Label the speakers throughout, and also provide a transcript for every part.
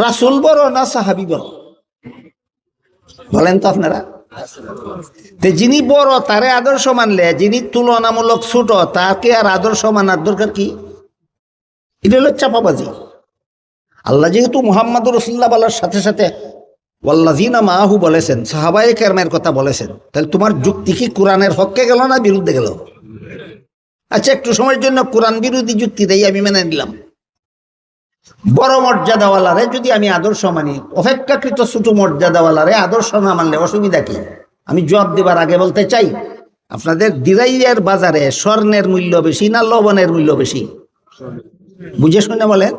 Speaker 1: রাসূল বড় না সাহাবী বড়? বলেন তো আপনারা। যিনি বড় তারে আদর্শ মানলে, যিনি তুলনামূলক ছোট তাকে আর আদর্শ মানার দরকার কি? এটা হলো চাপাবাজি। আল্লাহ যেহেতু মুহাম্মদুর রাসূলুল্লাহ বলার সাথে সাথে ওয়াল্লাযীনা মাআহু বলেছেন, সাহাবায়ে কেরামের কথা বলেছেন, তাহলে তোমার যুক্তি কি কোরআনের পক্ষে গেল না বিরুদ্ধে গেল? আচ্ছা, একটু সময়ের জন্য কোরআন বিরোধী যুক্তি দেই, আমি মেনে নিলাম। বড় মর্যাদাওয়ালারে যদি আমি আদর্শ মানি, অপেক্ষাকৃত ছোট মর্যাদাওয়ালারে আদর্শ না মানলে অসুবিধা কি? আমি জবাব দেবার আগে বলতে চাই, আপনাদের দিরাইয়ের বাজারে স্বর্ণের মূল্য বেশি না লবণের মূল্য বেশি? বুঝে শুনে বলেন।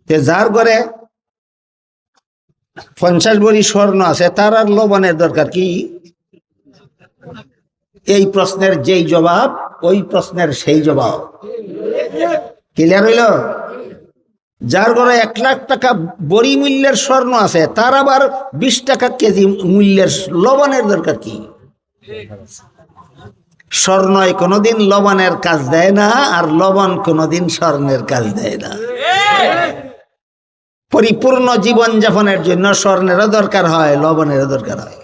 Speaker 1: যার ঘরে 50 ভরি স্বর্ণ আছে তার আর লবণের দরকার কি? এই প্রশ্নের যেই জবাব ওই প্রশ্নের সেই জবাব। ক্লিয়ার হইল? যার ঘরে 1 লাখ টাকা বড়ি মূল্যের স্বর্ণ আছে তার আবার 20 টাকা কেজি মূল্যের লবণের দরকার কি? স্বর্ণয় কোনোদিন লবণের কাজ দেয় না, আর লবণ কোনোদিন স্বর্ণের কাজ দেয় না। পরিপূর্ণ জীবন যাপনের জন্য স্বর্ণেরও দরকার হয়, লবণেরও দরকার হয়।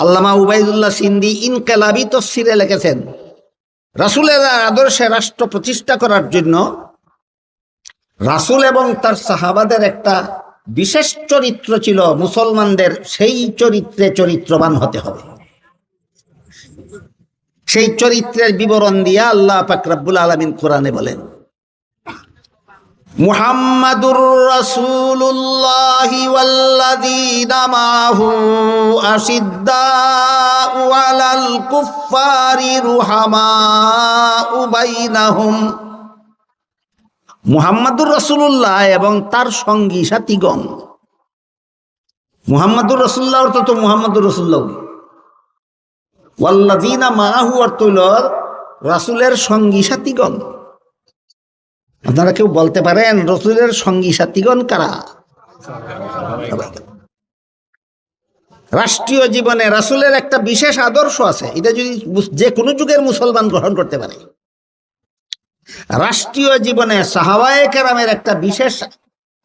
Speaker 1: আল্লামা উবাইদুল্লাহ সিন্দি ইনকালাবি তফসিরে লিখেছেন, রাসূলের আদর্শে রাষ্ট্র প্রতিষ্ঠা করার জন্য রাসূল এবং তার সাহাবাদের একটা বিশেষ চরিত্র ছিল, মুসলমানদের সেই চরিত্রে চরিত্রবান হতে হবে। সেই চরিত্রের বিবরণ দিয়ে আল্লাহ পাক রব্বুল আলামিন কোরআনে বলেন, মুহাম্মাদুর রাসূলুল্লাহি ওয়াল্লাযীনা মাআহু আশিদ্দাউ আলাল কুফফারি রুহামাউ বাইনাহুম। মুহাম্মাদুর রাসূলুল্লাহ এবং তার সঙ্গী সাথীগণ। মুহাম্মাদুর রাসূলুল্লাহ অর্থ তো মুহাম্মাদুর রাসূলুল্লাহ, ওয়াল্লাযীনা মাআহু অর্থ হল রাসূলের সঙ্গী সাথীগণ। আপনারা কেউ বলতে পারেন রাসূলের সঙ্গী সাথীগণ কারা? রাষ্ট্রীয় জীবনে রাসূলের একটা বিশেষ আদর্শ আছে, এটা যদি যে কোনো যুগের মুসলমান গ্রহণ করতে পারে। রাষ্ট্রীয় জীবনে সাহাবায়ে কেরামের একটা বিশেষ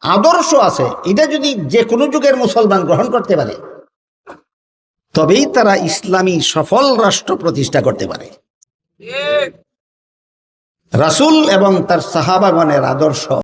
Speaker 1: আদর্শ আছে, এটা যদি যে কোনো যুগের মুসলমান গ্রহণ করতে পারে, তবেই তারা ইসলামী সফল রাষ্ট্র প্রতিষ্ঠা করতে পারে। রাসূল এবং তার সাহাবাগণের আদর্শ